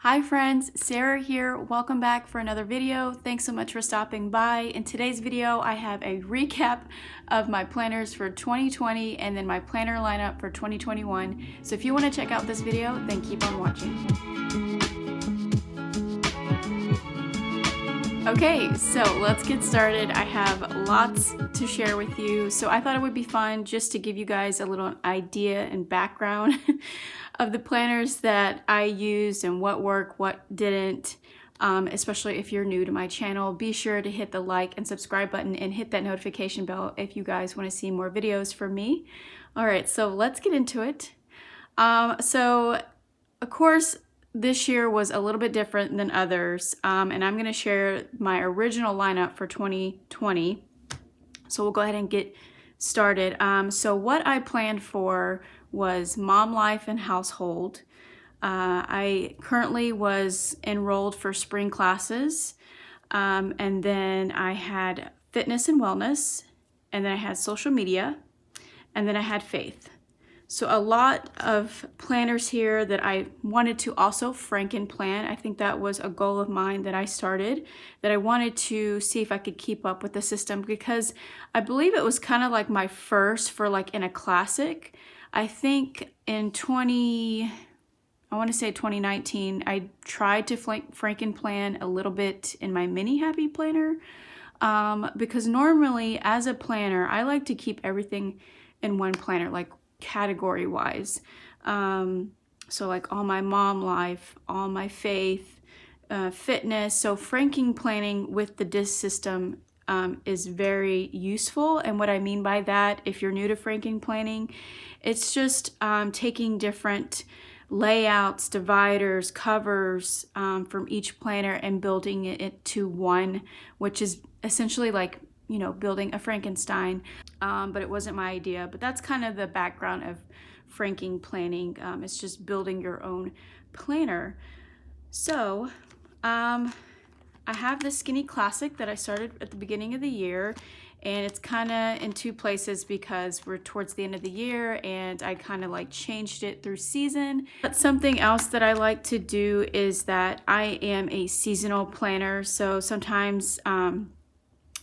Hi friends, Sarah here. Welcome back for another video. Thanks so much for stopping by. In today's video, I have a recap of my planners for 2020 and then my planner lineup for 2021. So if you want to check out this video, then keep on watching. Okay, so let's get started. I have lots to share with you. So I thought it would be fun just to give you guys a little idea and background of the planners that I used and what worked, what didn't, especially if you're new to my channel. Be sure to hit the like and subscribe button and hit that notification bell if you guys want to see more videos from me. All right, so let's get into it. So of course, this year was a little bit different than others, and I'm going to share my original lineup for 2020. So we'll go ahead and get started. So what I planned for was mom life and household. I currently was enrolled for spring classes, and then I had fitness and wellness, and then I had social media, and then I had faith. So a lot of planners here that I wanted to also Franken plan. I think that was a goal of mine that I started, that I wanted to see if I could keep up with the system, because I believe it was kind of like my first for like in a classic. I think in 2019, I tried to Franken plan a little bit in my mini happy planner, because normally as a planner, I like to keep everything in one planner, like category wise. So like all my mom life, all my faith, fitness. So Franken planning with the DISC system is very useful. And what I mean by that, if you're new to Franken planning, it's just taking different layouts, dividers, covers from each planner and building it to one, which is essentially like, you know, building a Frankenstein, but it wasn't my idea. But that's kind of the background of Franken planning. It's just building your own planner. So I have this skinny classic that I started at the beginning of the year, and it's kind of in two places because we're towards the end of the year and I kind of like changed it through season. But something else that I like to do is that I am a seasonal planner. So sometimes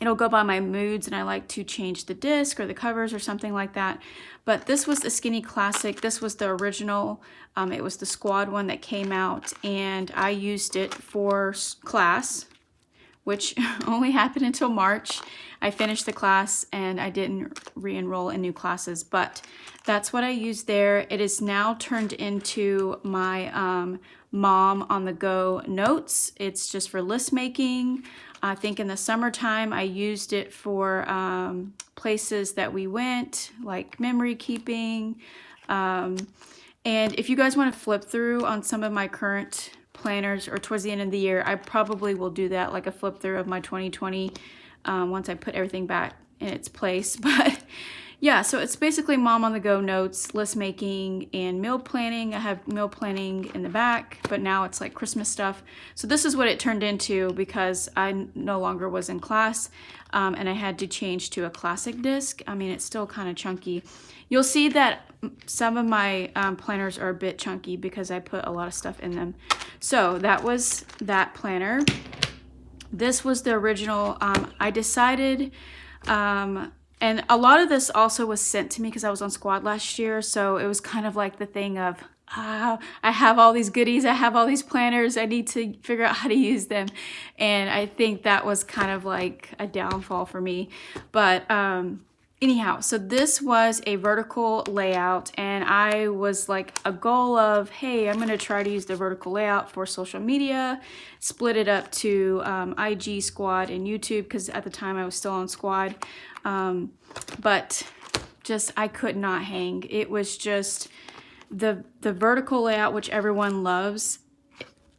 it'll go by my moods and I like to change the disc or the covers or something like that. But this was the skinny classic. This was the original. It was the squad one that came out, and I used it for class, which only happened until March. I finished the class and I didn't re-enroll in new classes, but that's what I used there. It is now turned into my mom on the go notes. It's just for list making. I think in the summertime I used it for places that we went, like memory keeping. And if you guys want to flip through on some of my current planners or towards the end of the year, I probably will do that, like a flip through of my 2020 once I put everything back in its place. But yeah, so it's basically mom on the go notes, list making, and meal planning. I have meal planning in the back, but now it's like Christmas stuff. So this is what it turned into because I no longer was in class, and I had to change to a classic disc. I mean, it's still kind of chunky. You'll see that some of my planners are a bit chunky because I put a lot of stuff in them. So that was that planner. This was the original. I decided, and a lot of this also was sent to me because I was on squad last year. So it was kind of like the thing of, I have all these goodies, I have all these planners, I need to figure out how to use them. And I think that was kind of like a downfall for me. But anyhow, so this was a vertical layout, and I was like a goal of, hey, I'm gonna try to use the vertical layout for social media, split it up to IG, squad, and YouTube, because at the time I was still on squad. But just, I could not hang. It was just the vertical layout, which everyone loves.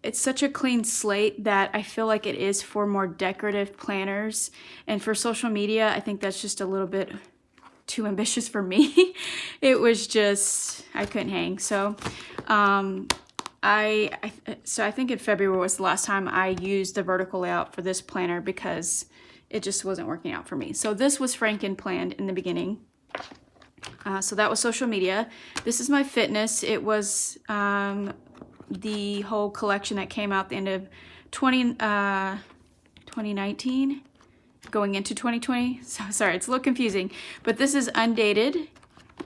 It's such a clean slate that I feel like it is for more decorative planners. And for social media, I think that's just a little bit too ambitious for me. It was just, I couldn't hang. So I think in February was the last time I used the vertical layout for this planner because it just wasn't working out for me. So this was Franken planned in the beginning. So that was social media. This is my fitness. It was the whole collection that came out the end of 2019 going into 2020. So sorry, it's a little confusing, but this is undated,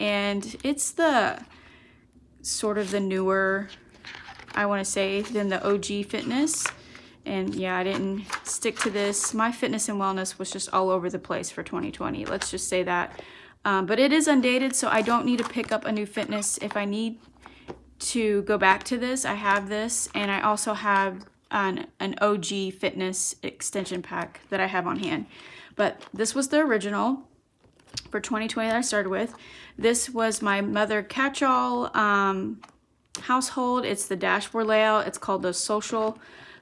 and it's the sort of the newer, I want to say, than the OG Fitness. And yeah, I didn't stick to this. My fitness and wellness was just all over the place for 2020. Let's just say that. But it is undated, so I don't need to pick up a new fitness. If I need to go back to this, I have this, and I also have an OG Fitness extension pack that I have on hand. But this was the original for 2020 that I started with. This was my mother catch-all household. It's the dashboard layout. It's called the social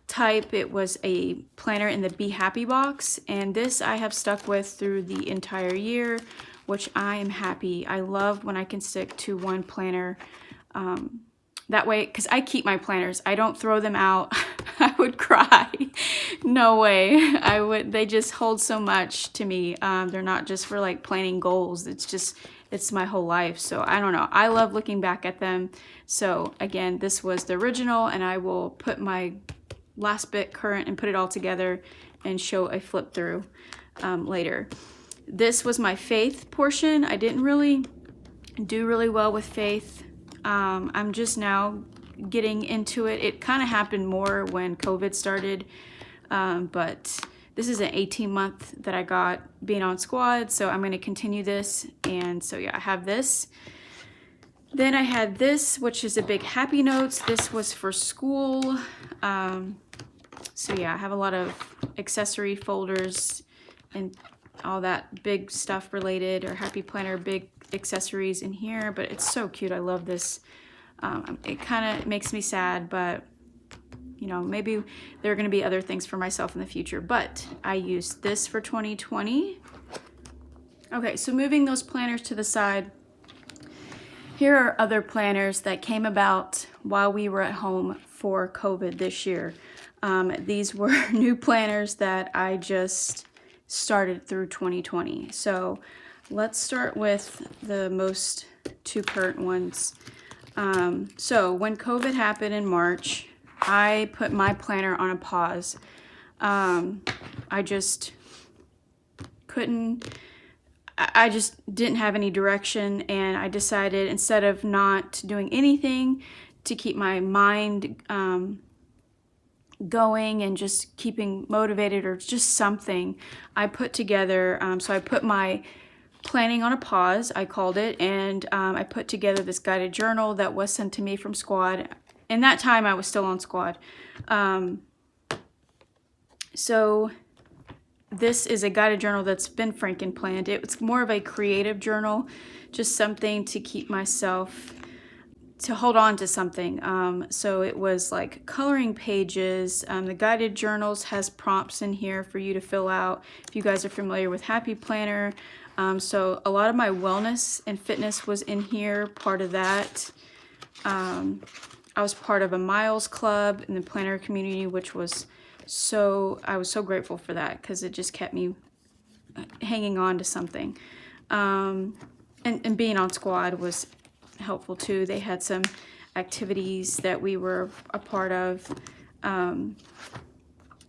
type. It was a planner in the Be Happy box, and this I have stuck with through the entire year, which I am happy. I love when I can stick to one planner. That way, because I keep my planners, I don't throw them out. I would cry. No way. I would. They just hold so much to me. They're not just for like planning goals. It's my whole life. So I don't know. I love looking back at them. So again, this was the original, and I will put my last bit current and put it all together and show a flip through later. This was my faith portion. I didn't really do really well with faith. I'm just now getting into it. It kind of happened more when COVID started, but this is an 18-month that I got being on squad, so I'm going to continue this. And so yeah, I have this. Then I had this, which is a big happy notes. This was for school. So yeah, I have a lot of accessory folders and all that big stuff related, or happy planner big accessories in here, but it's so cute. I love this. It kind of makes me sad, but you know, maybe there are going to be other things for myself in the future, but I used this for 2020. Okay, so moving those planners to the side, here are other planners that came about while we were at home for COVID this year. These were new planners that I just started through 2020. So let's start with the most two current ones. So when COVID happened in March, I put my planner on a pause. I just didn't have any direction, and I decided, instead of not doing anything to keep my mind going and just keeping motivated, or just something, I put together, so I put my planning on a pause, I called it, and I put together this guided journal that was sent to me from squad. In that time I was still on squad. So this is a guided journal that's been Franken planned. It's more of a creative journal, just something to keep myself, to hold on to something. So it was like coloring pages. The guided journals has prompts in here for you to fill out if you guys are familiar with Happy Planner. So a lot of my wellness and fitness was in here, part of that. I was part of a Miles Club in the planner community, which was I was so grateful for that, because it just kept me hanging on to something. And being on squad was helpful too. They had some activities that we were a part of.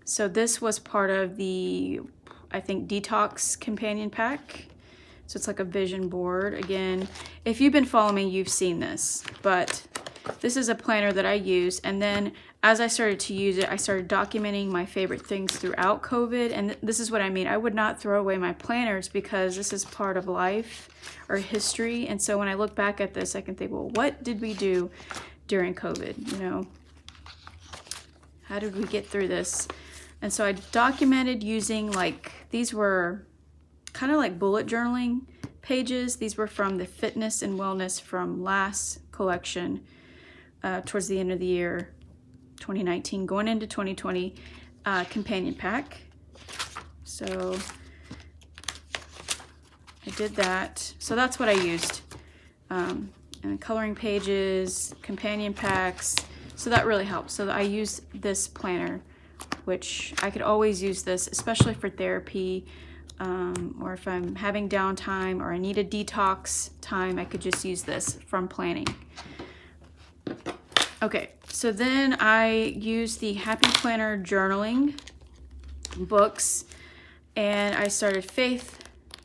So this was part of the, I think, detox companion pack. So it's like a vision board. Again, if you've been following me, you've seen this, but this is a planner that I use. And then as I started to use it, I started documenting my favorite things throughout COVID. And this is what I mean. I would not throw away my planners, because this is part of life or history. And so when I look back at this, I can think, well, what did we do during COVID? You know, how did we get through this? And so I documented using, like, these were kind of like bullet journaling pages. These were from the fitness and wellness from last collection, towards the end of the year, 2019, going into 2020, companion pack. So I did that. So that's what I used. And coloring pages, companion packs. So that really helps. So I use this planner, which I could always use this, especially for therapy, or if I'm having downtime or I need a detox time, I could just use this from planning. Okay, so then I used the Happy Planner journaling books, and I started faith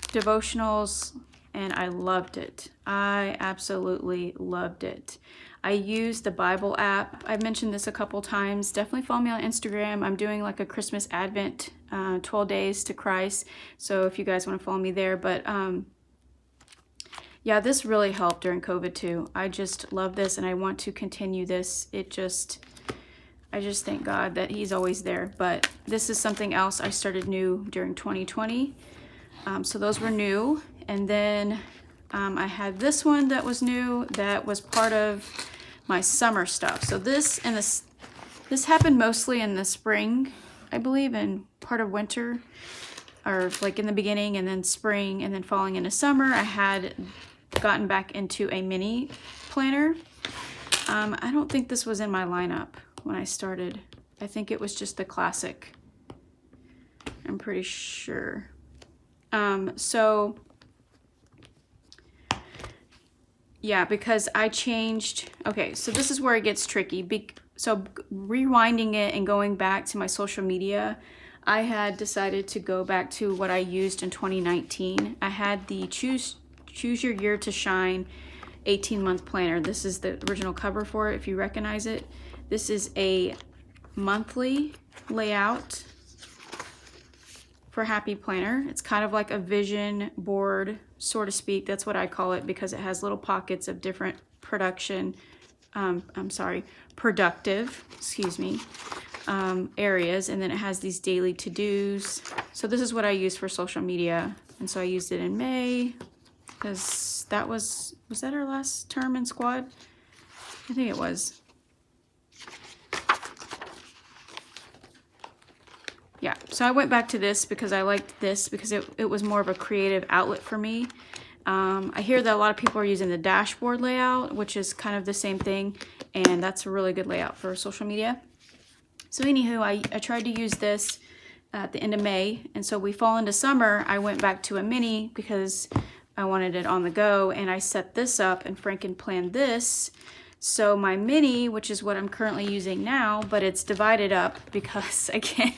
devotionals, and I loved it. I absolutely loved it. I used the Bible app. I've mentioned this a couple times. Definitely follow me on Instagram. I'm doing like a Christmas Advent, 12 days to Christ. So if you guys want to follow me there, but yeah, this really helped during COVID too. I just love this and I want to continue this. I just thank God that he's always there. But this is something else I started new during 2020. So those were new. And then I had this one that was new that was part of my summer stuff. So this happened mostly in the spring, I believe, and part of winter, or like in the beginning and then spring and then falling into summer. I had gotten back into a mini planner. I don't think this was in my lineup when I started. I think it was just the classic. I'm pretty sure. So yeah, because I changed. Okay, so this is where it gets tricky. So rewinding it and going back to my social media, I had decided to go back to what I used in 2019. I had the Choose Your Year to Shine 18-month planner. This is the original cover for it, if you recognize it. This is a monthly layout for Happy Planner. It's kind of like a vision board, so to speak. That's what I call it, because it has little pockets of different productive, areas, and then it has these daily to-dos. So this is what I use for social media, and so I used it in May, because that was that our last term in squad? I think it was. Yeah, so I went back to this because I liked this because it was more of a creative outlet for me. I hear that a lot of people are using the dashboard layout, which is kind of the same thing, and that's a really good layout for social media. So anywho, I tried to use this at the end of May, and so we fall into summer. I went back to a mini because I wanted it on the go, and I set this up and Franken planned this. So my mini, which is what I'm currently using now, but it's divided up because, again,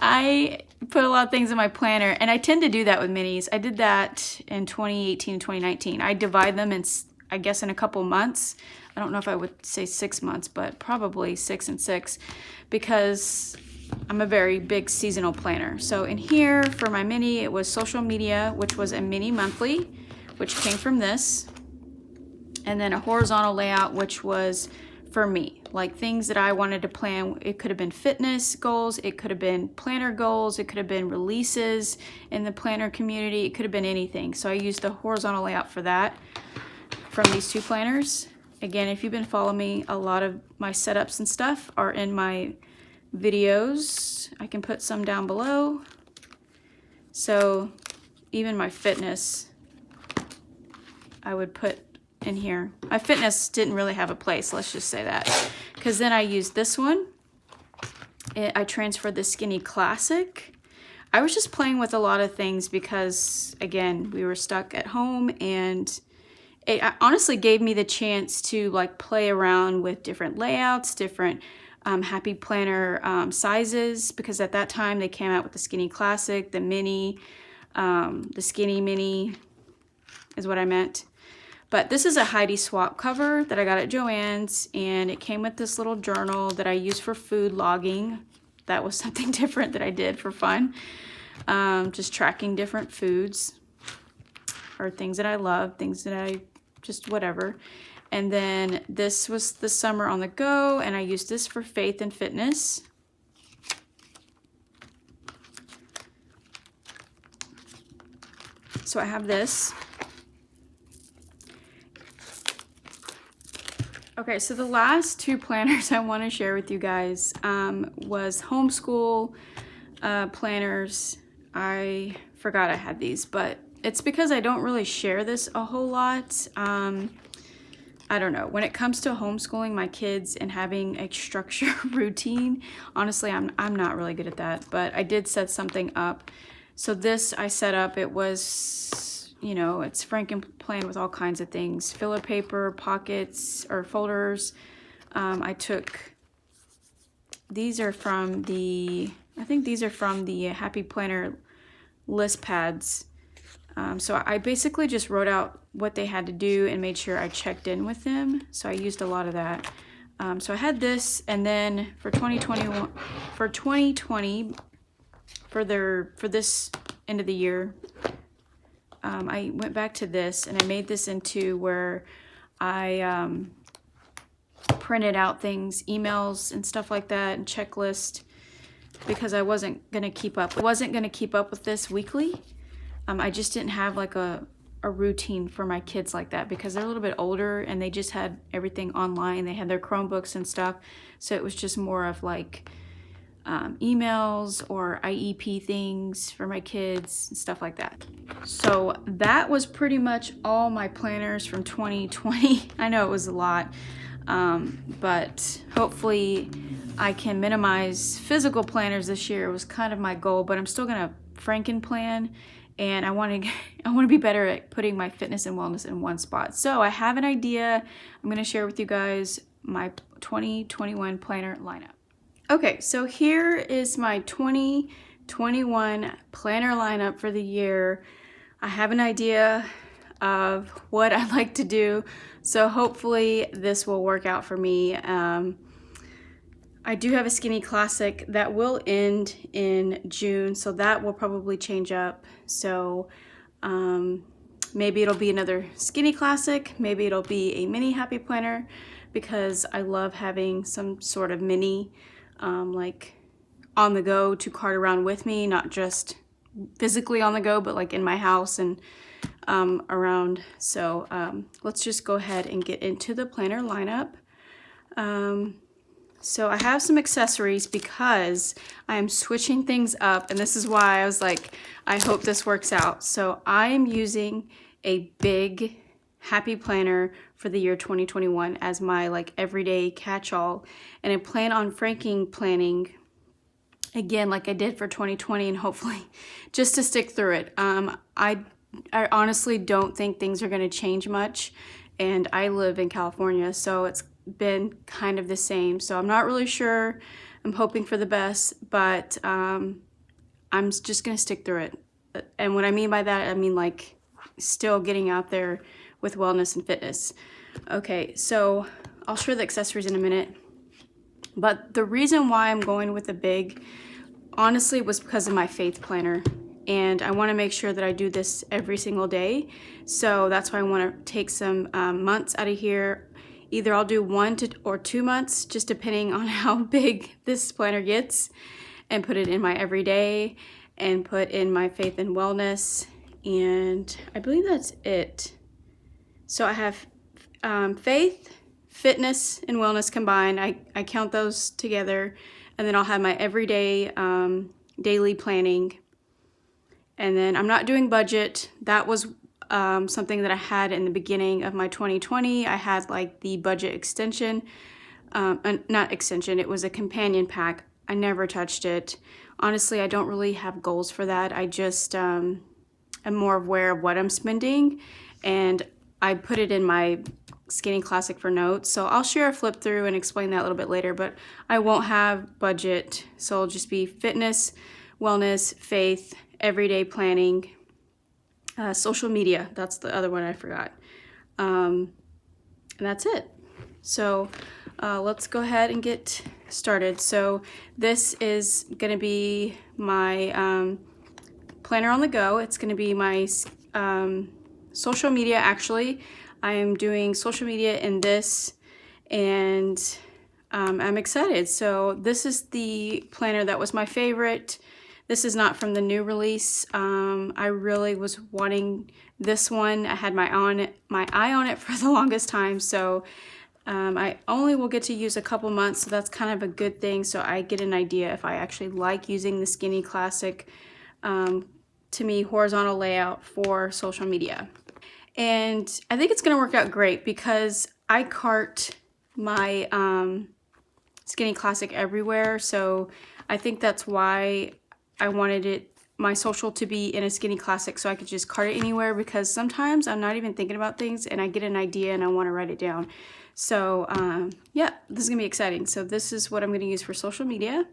I put a lot of things in my planner, and I tend to do that with minis. I did that in 2018 and 2019. I divide them in, I guess, in a couple months. I don't know if I would say 6 months, but probably 6 and 6, because I'm a very big seasonal planner. So in here for my mini, it was social media, which was a mini monthly, which came from this. And then a horizontal layout, which was for me, like things that I wanted to plan. It could have been fitness goals, it could have been planner goals, it could have been releases in the planner community, it could have been anything. So I used the horizontal layout for that from these two planners. Again, if you've been following me, a lot of my setups and stuff are in my videos. I can put some down below. So even my fitness, I would put in here. My fitness didn't really have a place, let's just say that. Because then I used this one. I transferred the Skinny Classic. I was just playing with a lot of things because, again, we were stuck at home, and it honestly gave me the chance to like play around with different layouts, different Happy Planner sizes, because at that time they came out with the Skinny Classic, the Mini, the Skinny Mini is what I meant. But this is a Heidi Swap cover that I got at Joann's, and it came with this little journal that I use for food logging. That was something different that I did for fun. Just tracking different foods or things that I love, things that I just whatever. And then this was the Summer on the Go, and I used this for faith and fitness. So I have this. Okay, so the last two planners I want to share with you guys was homeschool planners. I forgot I had these, but it's because I don't really share this a whole lot. I don't know. When it comes to homeschooling my kids and having a structure routine, honestly, I'm not really good at that, but I did set something up. So this I set up, it was, you know, it's Franken planned with all kinds of things, filler paper, pockets or folders, I took, these are from the, I think these are from the Happy Planner list pads. So I basically just wrote out what they had to do and made sure I checked in with them. So I used a lot of that. So I had this, and then for 2021, for 2020, for this end of the year, I went back to this and I made this into where I printed out things, emails and stuff like that, and checklist, because I wasn't gonna keep up. I wasn't gonna keep up with this weekly. I just didn't have like a routine for my kids like that, because they're a little bit older and they just had everything online. They had their Chromebooks and stuff, so it was just more of like emails or IEP things for my kids and stuff like that. So that was pretty much all my planners from 2020. I know it was a lot, but hopefully I can minimize physical planners this year. It was kind of my goal, but I'm still gonna Franken plan, and I want to be better at putting my fitness and wellness in one spot. So I have an idea. I'm going to share with you guys my 2021 planner lineup. Okay, so here is my 2021 planner lineup for the year. I have an idea of what I'd like to do, so hopefully this will work out for me. I do have a skinny classic that will end in June, so that will probably change up. So maybe it'll be another skinny classic, maybe it'll be a mini happy planner, because I love having some sort of mini like on the go to cart around with me, not just physically on the go, but like in my house and around. So let's just go ahead and get into the planner lineup. So I have some accessories because I am switching things up, and this is why I was like, I hope this works out. So I am using a big happy planner for the year 2021 as my like everyday catch-all, and I plan on franking planning again like I did for 2020, and hopefully just to stick through it. I honestly don't think things are going to change much, and I live in California, so it's been kind of the same. So I'm not really sure. I'm hoping for the best, but I'm just going to stick through it. And what I mean by that, I mean like still getting out there with wellness and fitness. Okay, so I'll share the accessories in a minute. But the reason why I'm going with the big, honestly, was because of my faith planner. And I want to make sure that I do this every single day. So that's why I want to take some months out of here. Either I'll do 1 or 2 months, just depending on how big this planner gets, and put it in my everyday and put in my faith and wellness. And I believe that's it. So I have faith, fitness, and wellness combined. I count those together. And then I'll have my everyday daily planning. And then I'm not doing budget. That was something that I had in the beginning of my 2020. I had like the budget extension, not extension, it was a companion pack. I never touched it. Honestly, I don't really have goals for that. I just am more aware of what I'm spending, and I put it in my skinny classic for notes. So I'll share a flip through and explain that a little bit later, but I won't have budget. So it'll just be fitness, wellness, faith, everyday planning, social media. That's the other one I forgot. And that's it. So let's go ahead and get started. So this is going to be my planner on the go. It's going to be my social media. Actually, I am doing social media in this, and I'm excited. So this is the planner that was my favorite. This is not from the new release. I really was wanting this one. I had my eye on it for the longest time. So I only will get to use a couple months, so that's kind of a good thing. So I get an idea if I actually like using the skinny classic, to me, horizontal layout for social media. And I think it's going to work out great because I cart my skinny classic everywhere. So I think that's why I wanted my social to be in a skinny classic, so I could just cart it anywhere, because sometimes I'm not even thinking about things and I get an idea and I want to write it down. So yeah, this is gonna be exciting. So this is what I'm gonna use for social media.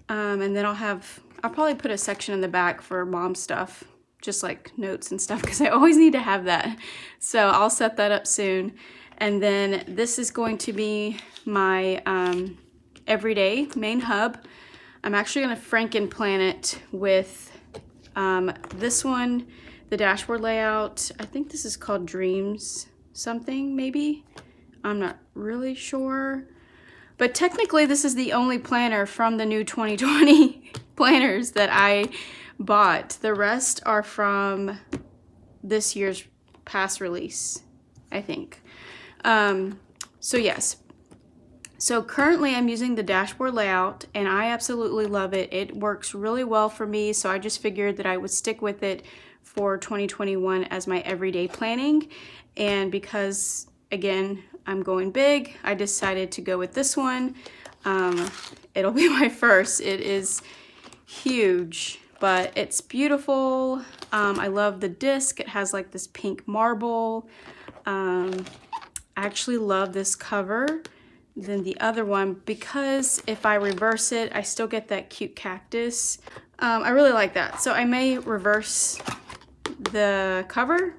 And then I'll probably put a section in the back for mom stuff, just like notes and stuff, because I always need to have that. So I'll set that up soon. And then this is going to be my everyday main hub. I'm actually gonna Franken plan it with this one, the dashboard layout. I think this is called Dreams something, maybe. I'm not really sure. But technically, this is the only planner from the new 2020 planners that I bought. The rest are from this year's past release, I think. So yes. So currently I'm using the dashboard layout and I absolutely love it. It works really well for me, so I just figured that I would stick with it for 2021 as my everyday planning. And because, again, I'm going big, I decided to go with this one. It'll be my first. It is huge, but it's beautiful. I love the disc. It has like this pink marble. I actually love this cover than the other one because if I reverse it, I still get that cute cactus. I really like that. So I may reverse the cover.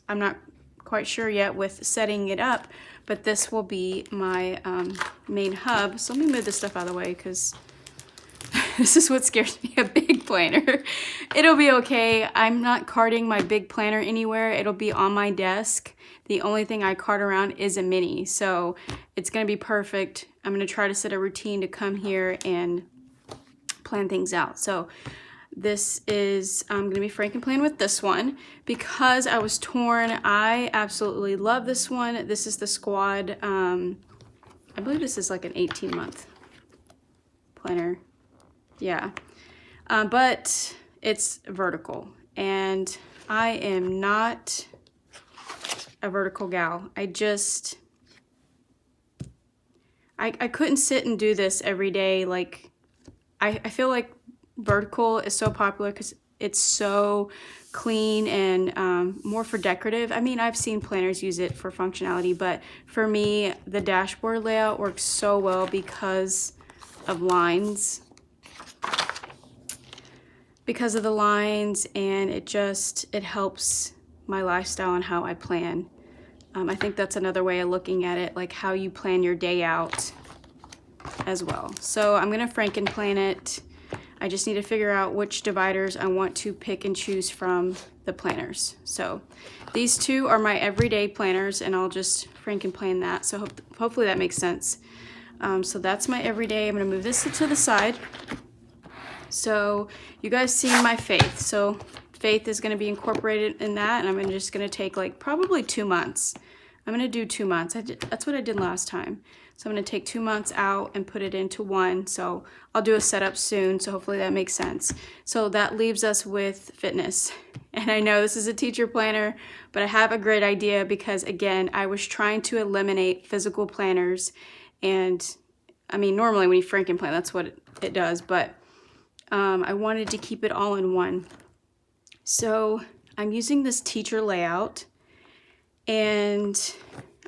I'm not quite sure yet with setting it up, but this will be my main hub. So let me move this stuff out of the way because this is what scares me, a big planner. It'll be okay. I'm not carting my big planner anywhere. It'll be on my desk. The only thing I cart around is a mini, so it's gonna be perfect. I'm gonna try to set a routine to come here and plan things out. So this is, I'm gonna be frank and plan with this one because I was torn. I absolutely love this one. This is the Squad, I believe this is like an 18-month planner. Yeah, but it's vertical and I am not a vertical gal. I couldn't sit and do this every day. Like, I feel like vertical is so popular because it's so clean and more for decorative. I mean, I've seen planners use it for functionality, but for me, the dashboard layout works so well because of lines. Because of the lines, and it helps my lifestyle and how I plan. I think that's another way of looking at it, like how you plan your day out as well. So I'm gonna Franken plan it. I just need to figure out which dividers I want to pick and choose from the planners. So these two are my everyday planners and I'll just Franken plan that. So hopefully that makes sense. So that's my everyday. I'm gonna move this to the side. So you guys see my faith. So faith is going to be incorporated in that, and I'm just going to take like probably 2 months. I'm going to do 2 months. That's what I did last time. So I'm going to take 2 months out and put it into one. So I'll do a setup soon. So hopefully that makes sense. So that leaves us with fitness. And I know this is a teacher planner, but I have a great idea because again, I was trying to eliminate physical planners. And I mean, normally when you Franken plan, that's what it does, but I wanted to keep it all in one. So I'm using this teacher layout, and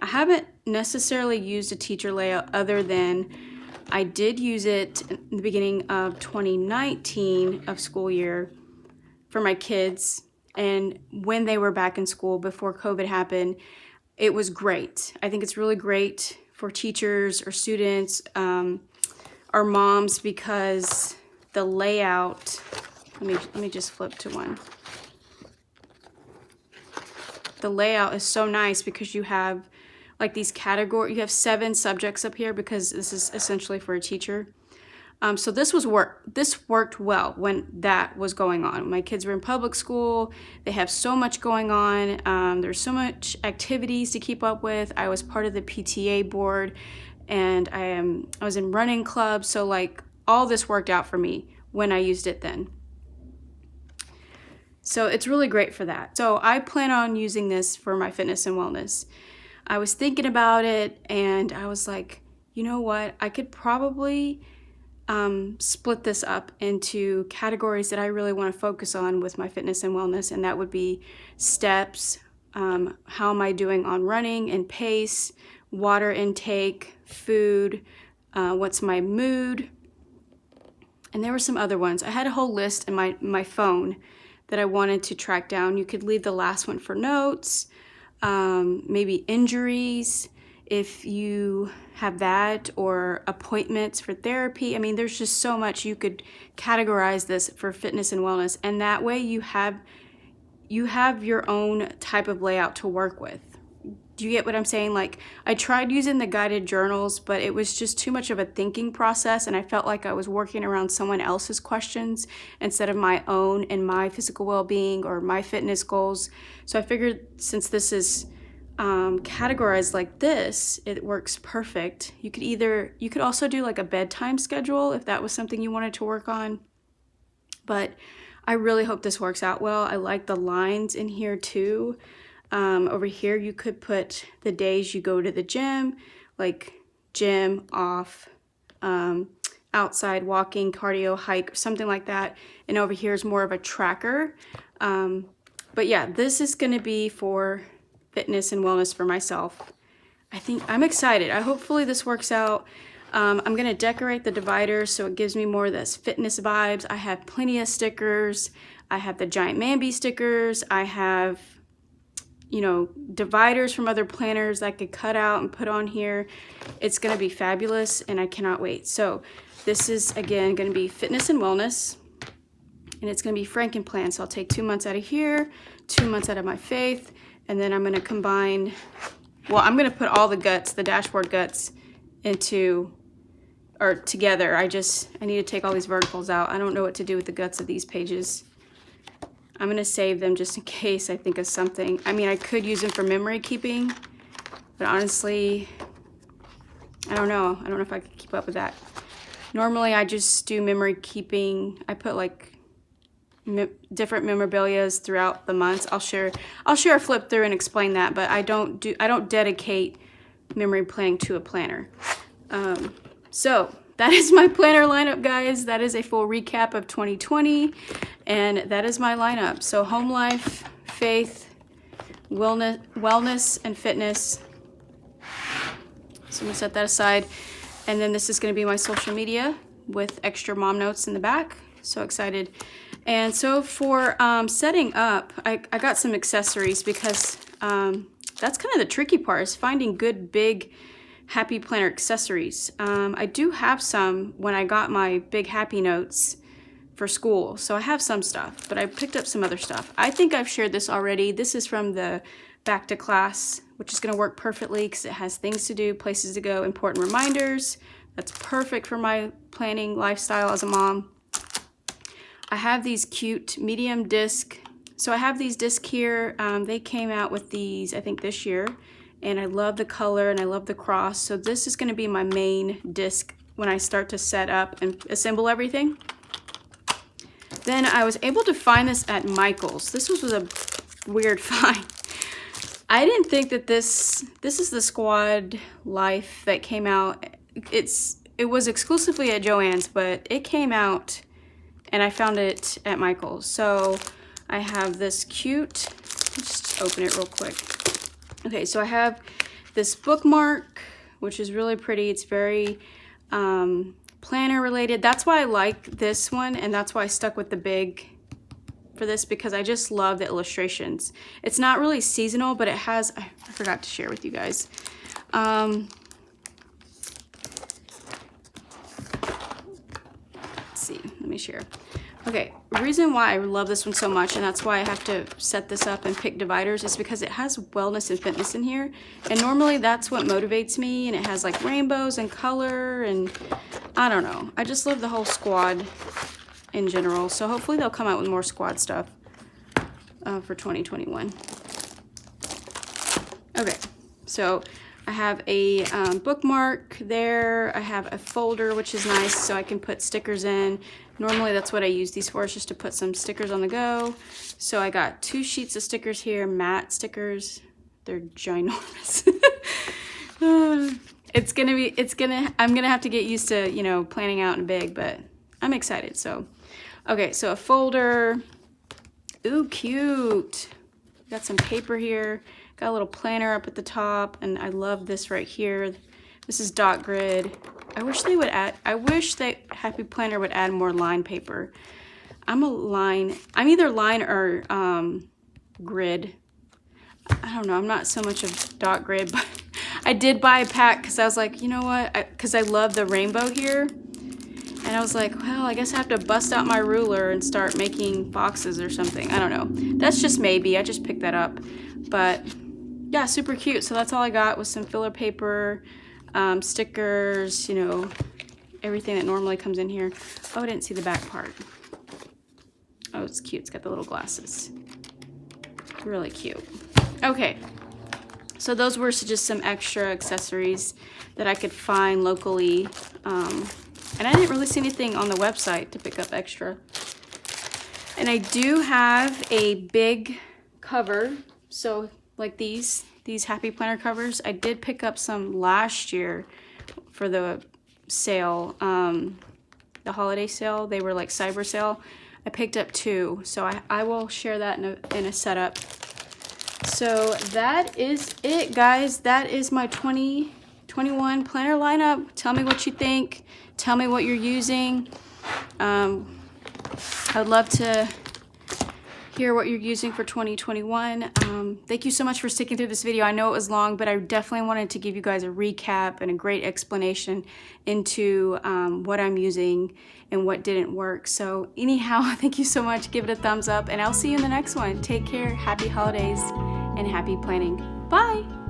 I haven't necessarily used a teacher layout other than I did use it in the beginning of 2019 of school year for my kids, and when they were back in school before COVID happened, it was great. I think it's really great for teachers or students or moms because the layout, let me just flip to one. The layout is so nice because you have like these categories, you have 7 subjects up here because this is essentially for a teacher. So this worked well when that was going on. My kids were in public school, they have so much going on, there's so much activities to keep up with. I was part of the PTA board and I was in running clubs, so like all this worked out for me when I used it then. So it's really great for that. So I plan on using this for my fitness and wellness. I was thinking about it and I was like, you know what? I could probably split this up into categories that I really want to focus on with my fitness and wellness, and that would be steps, how am I doing on running and pace, water intake, food, what's my mood, and there were some other ones. I had a whole list in my phone that I wanted to track down. You could leave the last one for notes, maybe injuries, if you have that, or appointments for therapy. I mean, there's just so much. You could categorize this for fitness and wellness, and that way you have your own type of layout to work with. Do you get what I'm saying? Like, I tried using the guided journals, but it was just too much of a thinking process, and I felt like I was working around someone else's questions instead of my own and my physical well-being or my fitness goals. So I figured, since this is categorized like this, it works perfect. You could also do like a bedtime schedule if that was something you wanted to work on. But I really hope this works out well. I like the lines in here too. Over here, you could put the days you go to the gym, like gym, off, outside, walking, cardio, hike, something like that. And over here is more of a tracker. But yeah, this is going to be for fitness and wellness for myself. I think I'm excited. Hopefully this works out. I'm going to decorate the dividers so it gives me more of this fitness vibes. I have plenty of stickers. I have the giant Mambi stickers. I have, dividers from other planners that I could cut out and put on here. It's going to be fabulous, and I cannot wait. So this is, again, going to be fitness and wellness, and it's going to be Frankenplan. So I'll take 2 months out of here, 2 months out of my faith, and then I'm going to combine, I'm going to put all the guts, the dashboard guts, together. I need to take all these verticals out. I don't know what to do with the guts of these pages. I'm going to save them just in case I think of something. I mean, I could use them for memory keeping, but honestly, I don't know. I don't know if I could keep up with that. Normally, I just do memory keeping. I put like different memorabilias throughout the months. I'll share a flip through and explain that, but I don't dedicate memory planning to a planner. So that is my planner lineup, guys. That is a full recap of 2020, and that is my lineup. So home life, faith, wellness, and fitness. So I'm gonna set that aside, and then this is gonna be my social media with extra mom notes in the back. So excited. And so for setting up, I got some accessories because that's kind of the tricky part, is finding good, big, happy planner accessories. I do have some when I got my big happy notes for school. So I have some stuff, but I picked up some other stuff. I think I've shared this already. This is from the Back to Class, which is going to work perfectly because it has things to do, places to go, important reminders. That's perfect for my planning lifestyle as a mom. I have these cute medium disc. So I have these discs here. They came out with these, I think, this year. And I love the color and I love the cross. So this is going to be my main disc when I start to set up and assemble everything. Then I was able to find this at Michael's. This was a weird find. I didn't think that this is the Squad Life that came out. It was exclusively at Joann's, but it came out and I found it at Michael's. So I have this cute, let's just open it real quick. Okay, so I have this bookmark, which is really pretty. It's very planner related. That's why I like this one, and that's why I stuck with the big for this, because I just love the illustrations. It's not really seasonal, but it has, I forgot to share with you guys. Let's see, let me share. Okay, the reason why I love this one so much, and that's why I have to set this up and pick dividers, is because it has wellness and fitness in here. And normally that's what motivates me, and it has like rainbows and color, and I don't know. I just love the whole Squad in general. So hopefully they'll come out with more Squad stuff for 2021. Okay, so I have a bookmark there. I have a folder, which is nice, so I can put stickers in. Normally that's what I use these for, is just to put some stickers on the go. So I got 2 sheets of stickers here, matte stickers. They're ginormous. I'm gonna have to get used to, you know, planning out in big, but I'm excited. So, okay, so a folder. Ooh, cute. Got some paper here. Got a little planner up at the top, and I love this right here. This is dot grid. I wish that Happy Planner would add more line paper. I'm either line or grid. I don't know, I'm not so much of dot grid, but I did buy a pack because I was like, you know what, because I love the rainbow here. And I was like, well, I guess I have to bust out my ruler and start making boxes or something. I don't know. That's just maybe. I just picked that up. But yeah, super cute. So that's all I got with some filler paper, stickers, you know, everything that normally comes in here. Oh, I didn't see the back part. Oh, it's cute. It's got the little glasses. Really cute. Okay. So those were just some extra accessories that I could find locally. And I didn't really see anything on the website to pick up extra. And I do have a big cover. So like these Happy Planner covers, I did pick up some last year for the sale, the holiday sale. They were like cyber sale. I picked up 2. So I will share that in a setup. So that is it, guys. That is my 2021 planner lineup. Tell me what you think. Tell me what you're using. I'd love to hear what you're using for 2021. Thank you so much for sticking through this video. I know it was long, but I definitely wanted to give you guys a recap and a great explanation into what I'm using and what didn't work. So anyhow, thank you so much. Give it a thumbs up, and I'll see you in the next one. Take care, happy holidays, and happy planning. Bye.